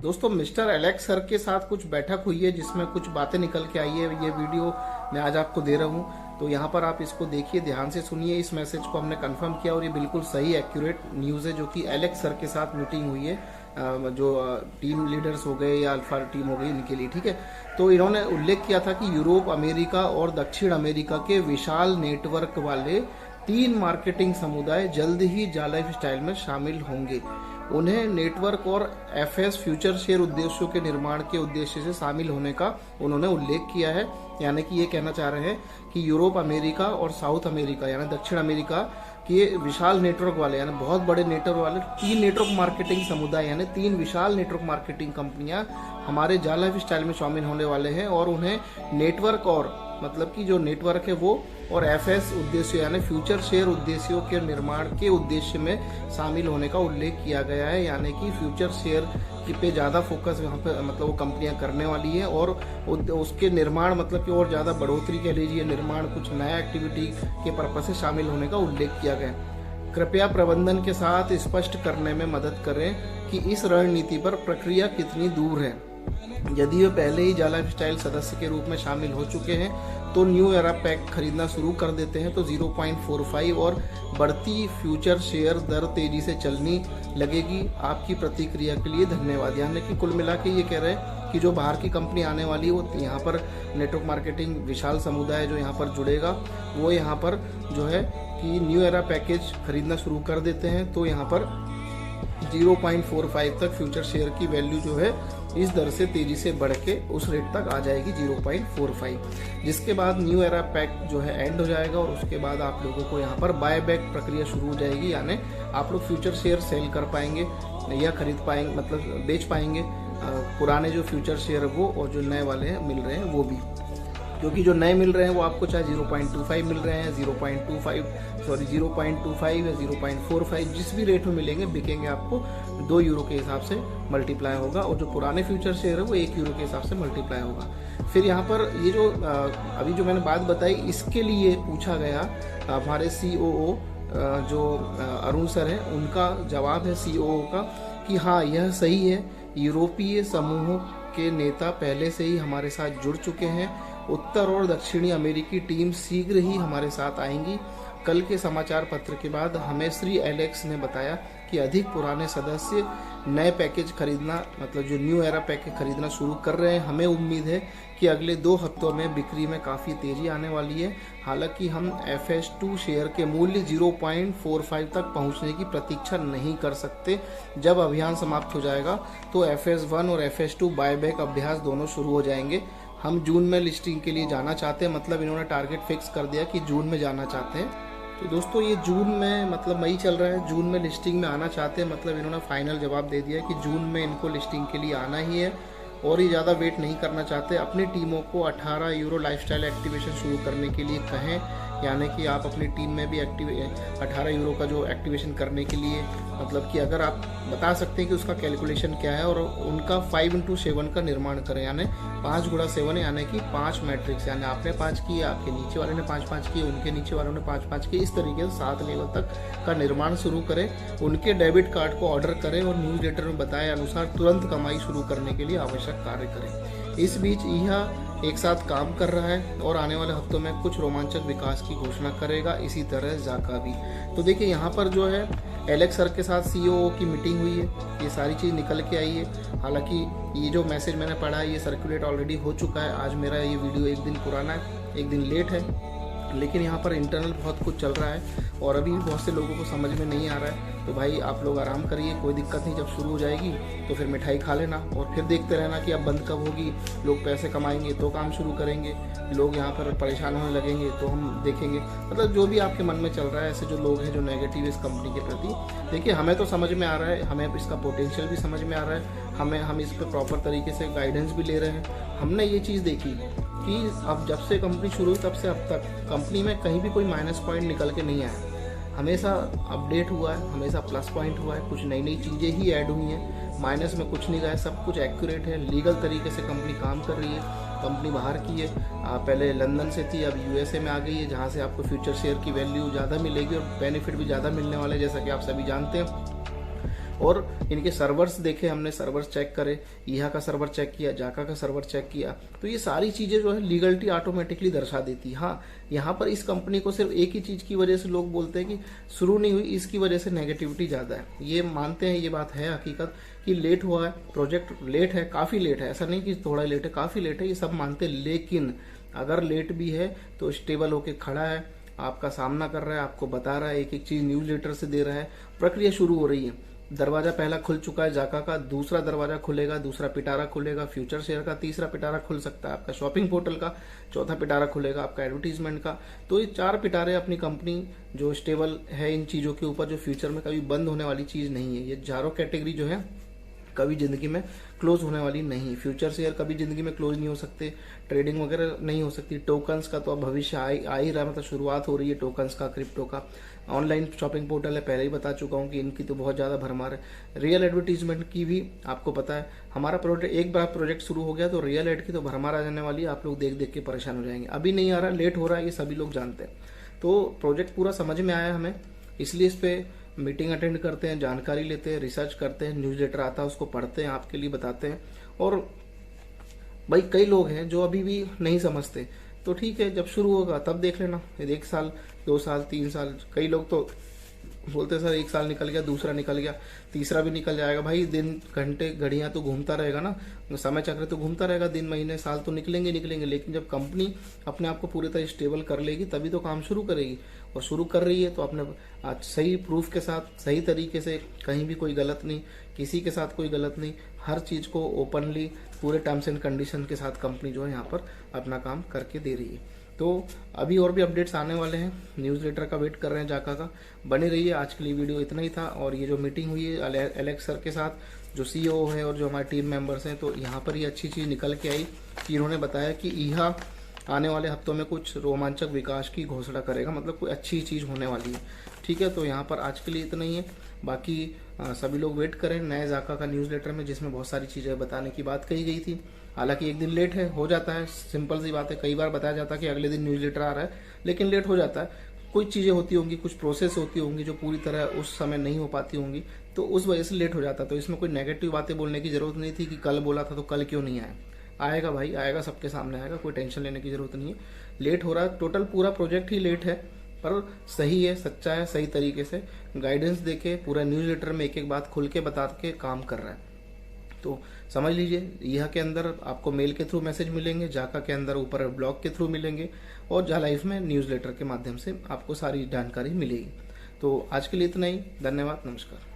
दोस्तों mister Alex sir के साथ कुछ बैठक हुई है जिसमें कुछ बातें निकल के आई है। ये वीडियो मैं आज आपको दे रहा हूँ, तो यहाँ पर आप इसको देखिए, ध्यान से सुनिए। इस मैसेज को हमने कंफर्म किया और ये बिल्कुल सही एक्यूरेट न्यूज़ है जो कि एलेक्स सर के साथ मीटिंग हुई है, जो टीम लीडर्स हो गए या अल्फा टीम हो गई इनके लिए, ठीक है। तो इन्होंने उल्लेख किया था कि यूरोप, अमेरिका और दक्षिण अमेरिका के विशाल नेटवर्क वाले 3 मार्केटिंग समुदाय जल्द ही जा लाइफ स्टाइल में शामिल होंगे। उन्हें नेटवर्क और एफएस फ्यूचर शेयर उद्देश्यों के निर्माण के उद्देश्य से शामिल होने का उन्होंने उल्लेख किया है। यानी कि ये कहना चाह रहे हैं कि यूरोप, अमेरिका और साउथ अमेरिका यानी दक्षिण अमेरिका के विशाल नेटवर्क वाले यानी बहुत बड़े नेटवर्क वाले 3 नेटवर्क मार्केटिंग समुदाय यानी 3 विशाल नेटवर्क मार्केटिंग कंपनियां हमारे जा लाइफ स्टाइल में शामिल होने वाले हैं और उन्हें नेटवर्क और मतलब कि जो नेटवर्क है वो और एफएस उद्देश्य यानी फ्यूचर शेयर उद्देश्यों के निर्माण के उद्देश्य में शामिल होने का उल्लेख किया गया है। यानी कि फ्यूचर शेयर पे ज़्यादा फोकस यहाँ पे मतलब वो कंपनियां करने वाली है और उसके निर्माण मतलब कि और ज़्यादा बढ़ोतरी कह लीजिए, निर्माण कुछ नया एक्टिविटी के पर्पज से शामिल होने का उल्लेख किया गया। कृपया प्रबंधन के साथ स्पष्ट करने में मदद करें कि इस रणनीति पर प्रक्रिया कितनी दूर है। यदि वे पहले ही जा लाइफ स्टाइल सदस्य के रूप में शामिल हो चुके हैं तो न्यू एरा पैक खरीदना शुरू कर देते हैं तो 0.45 और बढ़ती फ्यूचर शेयर दर तेजी से चलनी लगेगी। आपकी प्रतिक्रिया के लिए धन्यवाद। यानी कि कुल मिला के ये कह रहे हैं कि जो बाहर की कंपनी आने वाली है वो यहाँ पर नेटवर्क मार्केटिंग विशाल समुदाय जो यहाँ पर जुड़ेगा वो यहाँ पर जो है कि न्यू एरा पैकेज खरीदना शुरू कर देते हैं तो यहाँ पर 0.45 तक फ्यूचर शेयर की वैल्यू जो है इस दर से तेजी से बढ़ के उस रेट तक आ जाएगी 0.45, जिसके बाद न्यू एरा पैक जो है एंड हो जाएगा और उसके बाद आप लोगों को यहाँ पर बाय बैक प्रक्रिया शुरू हो जाएगी। यानी आप लोग फ्यूचर शेयर सेल कर पाएंगे या खरीद पाएंगे, मतलब बेच पाएंगे पुराने जो फ्यूचर शेयर वो और जो नए वाले हैं मिल रहे हैं वो भी, क्योंकि जो नए मिल रहे हैं वो आपको चाहे 0.25 मिल रहे हैं, 0.25 या 0.45 जिस भी रेट में मिलेंगे बिकेंगे आपको 2 यूरो के हिसाब से मल्टीप्लाई होगा और जो पुराने फ्यूचर शेयर है वो 1 यूरो के हिसाब से मल्टीप्लाई होगा। फिर यहाँ पर ये जो अभी जो मैंने बात बताई इसके लिए पूछा गया हमारे COO जो अरुण सर हैं उनका जवाब है COO का कि हाँ यह सही है, यूरोपीय समूहों के नेता पहले से ही हमारे साथ जुड़ चुके हैं। उत्तर और दक्षिणी अमेरिकी टीम शीघ्र ही हमारे साथ आएंगी। कल के समाचार पत्र के बाद हमें श्री एलेक्स ने बताया कि अधिक पुराने सदस्य नए पैकेज खरीदना मतलब जो न्यू एरा पैकेज खरीदना शुरू कर रहे हैं। हमें उम्मीद है कि अगले 2 हफ्तों में बिक्री में काफ़ी तेज़ी आने वाली है। हालांकि हम FS2 शेयर के मूल्य 0.45 तक पहुंचने की प्रतीक्षा नहीं कर सकते। जब अभियान समाप्त हो जाएगा तो FS1 और FS2 बायबैक अभ्यास दोनों शुरू हो जाएंगे। हम जून में लिस्टिंग के लिए जाना चाहते हैं, मतलब इन्होंने टारगेट फिक्स कर दिया कि जून में जाना चाहते हैं। तो दोस्तों ये जून में मतलब मई चल रहा है, जून में लिस्टिंग में आना चाहते हैं, मतलब इन्होंने फाइनल जवाब दे दिया कि जून में इनको लिस्टिंग के लिए आना ही है और ये ज़्यादा वेट नहीं करना चाहते। अपनी टीमों को 18 यूरो लाइफस्टाइल एक्टिवेशन शुरू करने के लिए कहें। यानी कि आप अपनी टीम में भी 18 यूरो का जो एक्टिवेशन करने के लिए मतलब कि अगर आप बता सकते हैं कि उसका कैलकुलेशन क्या है और उनका 5x7 का निर्माण करें। यानी 5 × 7 यानी कि 5 मैट्रिक्स, यानी आपने 5 किए, आपके नीचे वाले ने 5-5 किए, उनके नीचे वालों ने 5-5 किए, इस तरीके से 7 लेवल तक का निर्माण शुरू करें। उनके डेबिट कार्ड को ऑर्डर करें और न्यूज़ लेटर में बताए अनुसार तुरंत कमाई शुरू करने के लिए आवश्यक कार्य करें। इस बीच यह एक साथ काम कर रहा है और आने वाले हफ्तों में कुछ रोमांचक विकास की घोषणा करेगा, इसी तरह जाका भी। तो देखिए यहाँ पर जो है एलेक्स सर के साथ COO की मीटिंग हुई है, ये सारी चीज़ निकल के आई है। हालांकि ये जो मैसेज मैंने पढ़ा है ये सर्कुलेट ऑलरेडी हो चुका है। आज मेरा ये वीडियो 1 दिन पुराना है, 1 दिन लेट है, लेकिन यहाँ पर इंटरनल बहुत कुछ चल रहा है और अभी बहुत से लोगों को समझ में नहीं आ रहा है। तो भाई आप लोग आराम करिए, कोई दिक्कत नहीं। जब शुरू हो जाएगी तो फिर मिठाई खा लेना और फिर देखते रहना कि अब बंद कब होगी। लोग पैसे कमाएंगे तो काम शुरू करेंगे, लोग यहाँ पर परेशान होने लगेंगे तो हम देखेंगे। मतलब जो भी आपके मन में चल रहा है, ऐसे जो लोग हैं जो नेगेटिव इस कंपनी के प्रति, देखिए हमें तो समझ में आ रहा है, हमें इसका पोटेंशियल भी समझ में आ रहा है, हम इस पर प्रॉपर तरीके से गाइडेंस भी ले रहे हैं। हमने ये चीज़ देखी कि अब जब से कंपनी शुरू हुई तब से अब तक कंपनी में कहीं भी कोई माइनस पॉइंट निकल के नहीं आया, हमेशा अपडेट हुआ है, हमेशा प्लस पॉइंट हुआ है, कुछ नई नई चीज़ें ही ऐड हुई हैं, माइनस में कुछ नहीं गया, सब कुछ एक्यूरेट है। लीगल तरीके से कंपनी काम कर रही है, कंपनी बाहर की है, पहले लंदन से थी, अब USA में आ गई है, जहाँ से आपको फ्यूचर शेयर की वैल्यू ज़्यादा मिलेगी और बेनिफिट भी ज़्यादा मिलने वाले, जैसा कि आप सभी जानते हैं। और इनके सर्वर्स देखे हमने, सर्वर्स चेक करे, ईहा का सर्वर चेक किया, जाका का सर्वर चेक किया, तो ये सारी चीज़ें जो है लीगलिटी ऑटोमेटिकली दर्शा देती। हाँ, यहाँ पर इस कंपनी को सिर्फ एक ही चीज़ की वजह से लोग बोलते हैं कि शुरू नहीं हुई, इसकी वजह से नेगेटिविटी ज़्यादा है। ये मानते हैं, ये बात है हकीकत कि लेट हुआ है, प्रोजेक्ट लेट है, काफ़ी लेट है, ऐसा नहीं कि थोड़ा लेट है, काफ़ी लेट है, ये सब मानते हैं। लेकिन अगर लेट भी है तो स्टेबल होके खड़ा है, आपका सामना कर रहा है, आपको बता रहा है, एक एक चीज़ न्यूज़ लेटर से दे रहा है, प्रक्रिया शुरू हो रही है। दरवाजा पहला खुल चुका है जाका का, दूसरा दरवाजा खुलेगा, दूसरा पिटारा खुलेगा फ्यूचर शेयर का, तीसरा पिटारा खुल सकता है आपका शॉपिंग पोर्टल का, चौथा पिटारा खुलेगा आपका एडवर्टीजमेंट का। तो ये 4 पिटारे अपनी कंपनी जो स्टेबल है इन चीज़ों के ऊपर, जो फ्यूचर में कभी बंद होने वाली चीज़ नहीं है। ये चारों कैटेगरी जो है कभी जिंदगी में क्लोज होने वाली नहीं। फ्यूचर शेयर कभी जिंदगी में क्लोज नहीं हो सकते, ट्रेडिंग वगैरह नहीं हो सकती। टोकन्स का तो अब भविष्य आ ही रहा है, मतलब शुरुआत हो रही है टोकन्स का, क्रिप्टो का। ऑनलाइन शॉपिंग पोर्टल है, पहले ही बता चुका हूँ कि इनकी तो बहुत ज़्यादा भरमार है। रियल एडवर्टीजमेंट की भी आपको पता है, हमारा प्रोजेक्ट एक बार प्रोजेक्ट शुरू हो गया तो रियल एड की तो भरमार आ जाने वाली है, आप लोग देख देख के परेशान हो जाएंगे। अभी नहीं आ रहा, लेट हो रहा है, ये सभी लोग जानते हैं। तो प्रोजेक्ट पूरा समझ में आया हमें, इसलिए इस पर मीटिंग अटेंड करते हैं, जानकारी लेते हैं, रिसर्च करते हैं, न्यूज़ लेटर आता है उसको पढ़ते हैं, आपके लिए बताते हैं। और भाई कई लोग हैं जो अभी भी नहीं समझते, तो ठीक है, जब शुरू होगा तब देख लेना, 1 साल 2 साल 3 साल। कई लोग तो बोलते सर 1 साल निकल गया, दूसरा निकल गया, तीसरा भी निकल जाएगा। भाई दिन घंटे घड़ियां तो घूमता रहेगा ना, समय चक्र तो घूमता रहेगा, दिन महीने साल तो निकलेंगे निकलेंगे। लेकिन जब कंपनी अपने आप को पूरी तरह स्टेबल कर लेगी तभी तो काम शुरू करेगी, और शुरू कर रही है तो अपने आज सही प्रूफ के साथ, सही तरीके से, कहीं भी कोई गलत नहीं, किसी के साथ कोई गलत नहीं, हर चीज़ को ओपनली पूरे टर्म्स एंड कंडीशन के साथ कंपनी जो है यहाँ पर अपना काम करके दे रही है। तो अभी और भी अपडेट्स आने वाले हैं, न्यूज़ लेटर का वेट कर रहे हैं जाका का। बने रहिए, आज के लिए वीडियो इतना ही था। और ये जो मीटिंग हुई है एलेक्स सर के साथ, जो सीईओ है और जो हमारे टीम मेंबर्स हैं, तो यहाँ पर ये अच्छी चीज़ निकल के आई कि इन्होंने बताया कि ईहा आने वाले हफ्तों में कुछ रोमांचक विकास की घोषणा करेगा, मतलब कोई अच्छी चीज़ होने वाली है। ठीक है, तो यहाँ पर आज के लिए इतना ही है। बाकी सभी लोग वेट करें नए जाका का न्यूज़ लेटर में, जिसमें बहुत सारी चीज़ें बताने की बात कही गई थी। हालांकि 1 दिन लेट है, हो जाता है, सिंपल सी बात है। कई बार बताया जाता है कि अगले दिन न्यूज़ लेटर आ रहा है, लेकिन लेट हो जाता है। कुछ चीज़ें होती होंगी, कुछ प्रोसेस होती होंगी जो पूरी तरह उस समय नहीं हो पाती होंगी, तो उस वजह से लेट हो जाता है। तो इसमें कोई नेगेटिव बातें बोलने की जरूरत नहीं थी कि कल बोला था तो कल क्यों नहीं आया। आएगा भाई, आएगा, सबके सामने आएगा, कोई टेंशन लेने की जरूरत नहीं है। लेट हो रहा है, टोटल पूरा प्रोजेक्ट ही लेट है, पर सही है, सच्चा है, सही तरीके से गाइडेंस देके पूरा न्यूज़ लेटर में एक एक बात खुल के बता के काम कर रहा है। तो समझ लीजिए, यह के अंदर आपको मेल के थ्रू मैसेज मिलेंगे, जाका के अंदर ऊपर ब्लॉग के थ्रू मिलेंगे, और जा लाइफ में न्यूज़ लेटर के माध्यम से आपको सारी जानकारी मिलेगी। तो आज के लिए इतना ही, धन्यवाद, नमस्कार।